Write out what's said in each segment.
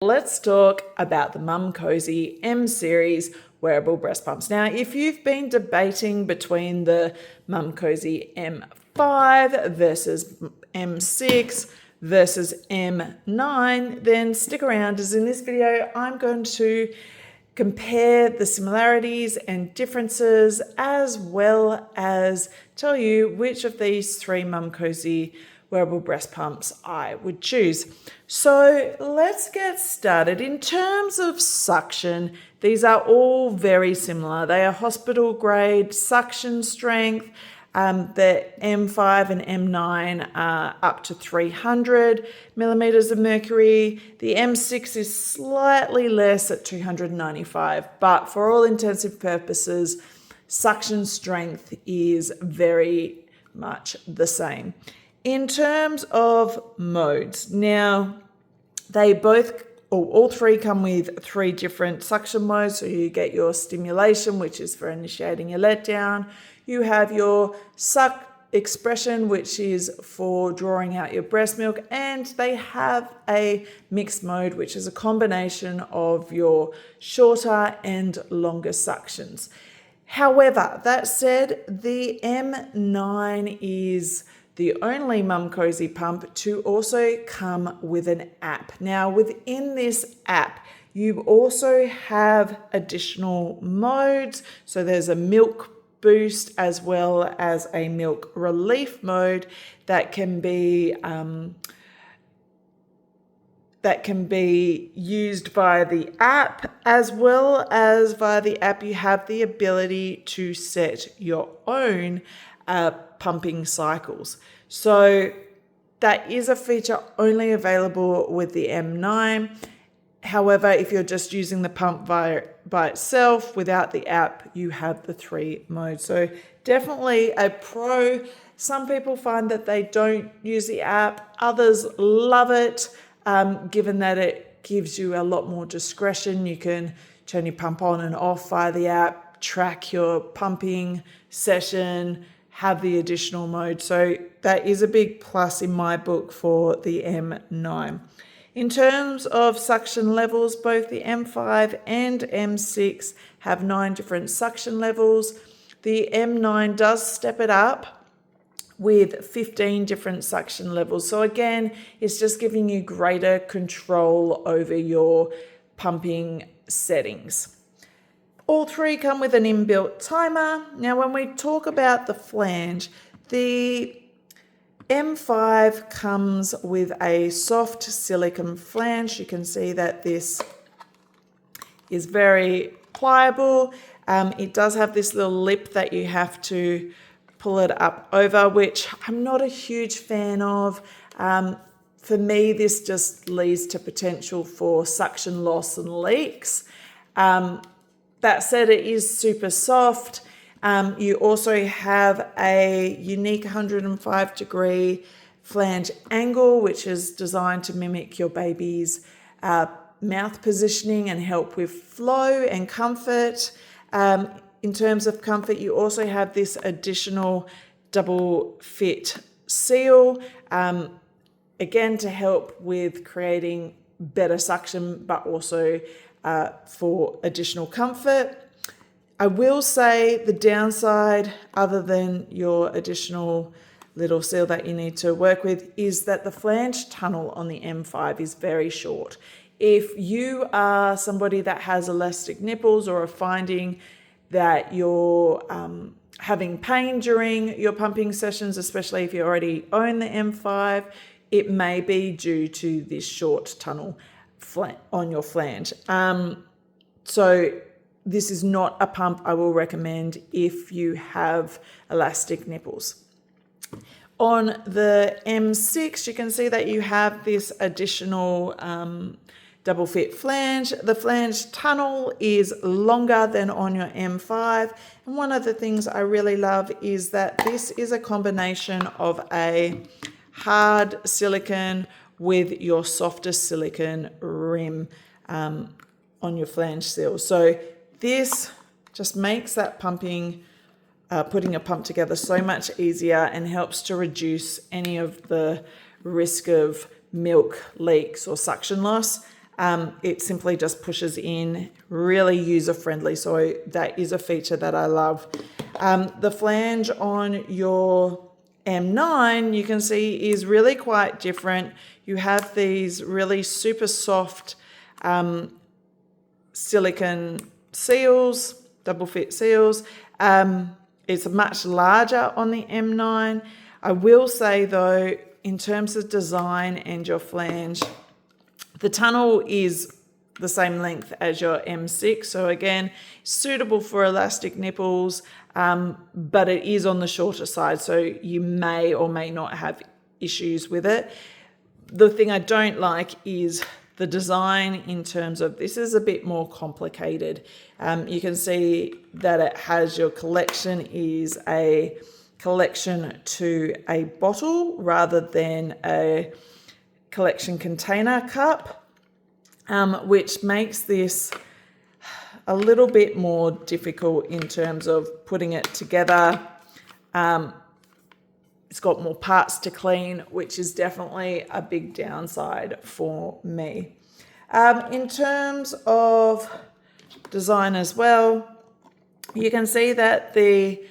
Let's talk about the Momcozy M Series wearable breast pumps. Now, if you've been debating between the Momcozy M5 versus M6 versus M9, then stick around, as in this video I'm going to compare the similarities and differences, as well as tell you which of these three Momcozy wearable breast pumps I would choose. So let's get started. In terms of suction, these are all very similar. They are hospital grade suction strength. The M5 and M9 are up to 300 millimeters of mercury. The M6 is slightly less at 295, but for all intensive purposes, suction strength is very much the same. In terms of modes, now they all three come with three different suction modes. So you get your stimulation, which is for initiating your letdown. You have your suck expression, which is for drawing out your breast milk. And they have a mixed mode, which is a combination of your shorter and longer suctions. However, that said, the M9 is the only Momcozy pump to also come with an app. Now, within this app, you also have additional modes. So there's a milk boost as well as a milk relief mode that can be used via the app, as well as via the app you have the ability to set your own pumping cycles. So that is a feature only available with the M9. However, if you're just using the pump by itself without the app, you have the three modes. So definitely a pro. Some people find that they don't use the app. Others love it, given that it gives you a lot more discretion. You can turn your pump on and off via the app, track your pumping session, have the additional mode. So that is a big plus in my book for the M9. In terms of suction levels, both the M5 and M6 have 9 different suction levels. The M9 does step it up with 15 different suction levels. So again, it's just giving you greater control over your pumping settings. All three come with an inbuilt timer. Now, when we talk about the flange, the M5 comes with a soft silicone flange. You can see that this is very pliable. It does have this little lip that you have to pull it up over, which I'm not a huge fan of. For me, this just leads to potential for suction loss and leaks. That said, it is super soft. You also have a unique 105-degree flange angle, which is designed to mimic your baby's mouth positioning and help with flow and comfort. In terms of comfort, you also have this additional double fit seal, again, to help with creating better suction, but also for additional comfort. I will say the downside, other than your additional little seal that you need to work with, is that the flange tunnel on the M5 is very short. If you are somebody that has elastic nipples or are finding that you're having pain during your pumping sessions, especially if you already own the M5, it may be due to this short tunnel on your flange. So this is not a pump I will recommend if you have elastic nipples. On the M6, you can see that you have this additional double fit flange. The flange tunnel is longer than on your M5. And one of the things I really love is that this is a combination of a hard silicone with your softer silicone rim on your flange seal. So this just makes that pumping, putting a pump together so much easier and helps to reduce any of the risk of milk leaks or suction loss. It simply just pushes in, really user-friendly. So that is a feature that I love. The flange on your M9, you can see, is really quite different. You have these really super soft silicone seals, double fit seals. It's much larger on the M9. I will say though, in terms of design and your flange, the tunnel is the same length as your M6. So again, suitable for elastic nipples, but it is on the shorter side. So you may or may not have issues with it. The thing I don't like is the design in terms of this is a bit more complicated. You can see that it has your collection is a collection to a bottle rather than a collection container cup, which makes this a little bit more difficult in terms of putting it together. It's got more parts to clean, which is definitely a big downside for me. In terms of design as well, you can see that the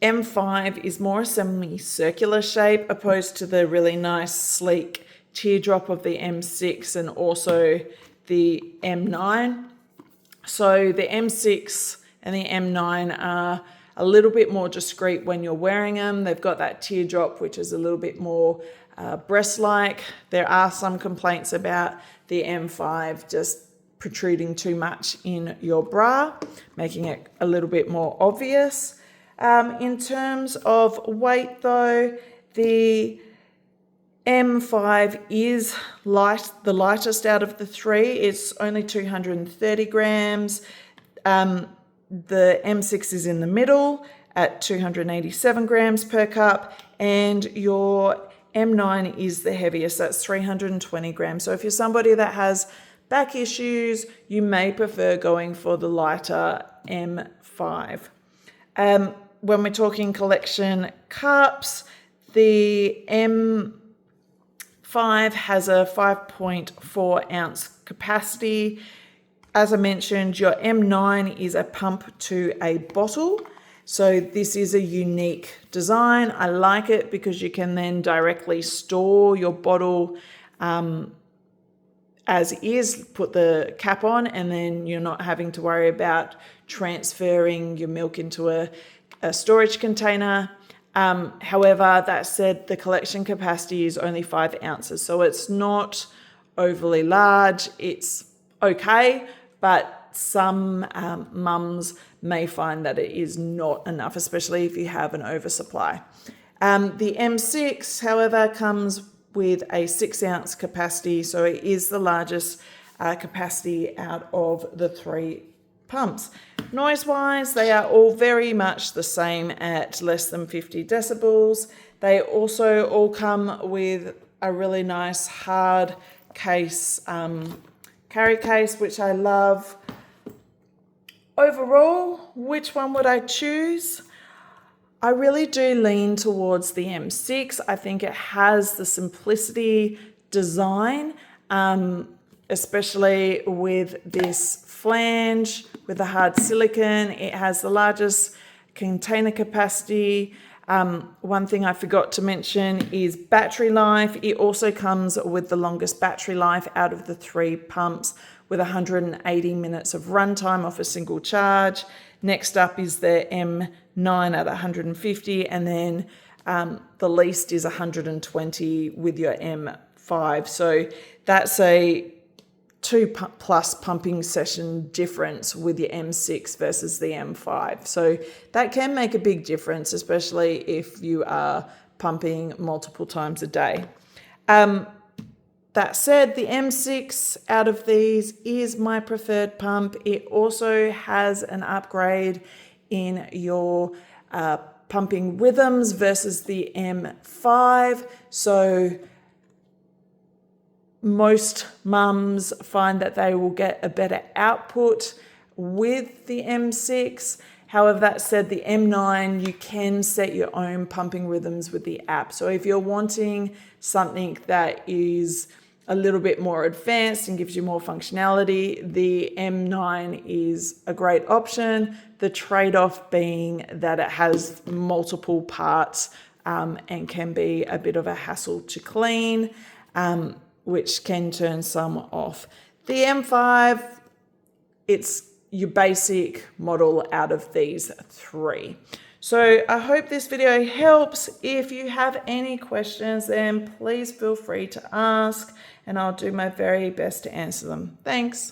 M5 is more semicircular shape opposed to the really nice sleek teardrop of the M6 and also the M9. So the M6 and the M9 are a little bit more discreet when you're wearing them. They've got that teardrop, which is a little bit more breast-like. There are some complaints about the M5 just protruding too much in your bra, making it a little bit more obvious. In terms of weight though, the M5 is the lightest out of the three. It's only 230 grams. The M6 is in the middle at 287 grams per cup, and your M9 is the heaviest, that's 320 grams. So if you're somebody that has back issues, you may prefer going for the lighter M5. When we're talking collection cups, the M5 has a 5.4 ounce capacity. As I mentioned, your M9 is a pump to a bottle. So this is a unique design. I like it because you can then directly store your bottle as is, put the cap on, and then you're not having to worry about transferring your milk into a storage container. However, that said, the collection capacity is only 5 ounces. So it's not overly large. It's okay, but some mums may find that it is not enough, especially if you have an oversupply. The M6, however, comes with a 6 ounce capacity, so it is the largest capacity out of the three pumps. Noise-wise, they are all very much the same at less than 50 decibels. They also all come with a really nice hard case, carry case, which I love. Overall, which one would I choose? I really do lean towards the M6. I think it has the simplicity design, especially with this flange, with the hard silicone. It has the largest container capacity. One thing I forgot to mention is battery life. It also comes with the longest battery life out of the three pumps, with 180 minutes of runtime off a single charge. Next up is the M9 at 150, and then the least is 120 with your M5. So that's a 2+ pumping session difference with your M6 versus the M5. So that can make a big difference, especially if you are pumping multiple times a day. That said, the M6 out of these is my preferred pump. It also has an upgrade in your pumping rhythms versus the M5. So most mums find that they will get a better output with the M6. However, that said, the M9, you can set your own pumping rhythms with the app. So if you're wanting something that is a little bit more advanced and gives you more functionality, the M9 is a great option. The trade-off being that it has multiple parts and can be a bit of a hassle to clean, which can turn some off. The M5, it's your basic model out of these three. So I hope this video helps. If you have any questions, then please feel free to ask, and I'll do my very best to answer them. Thanks.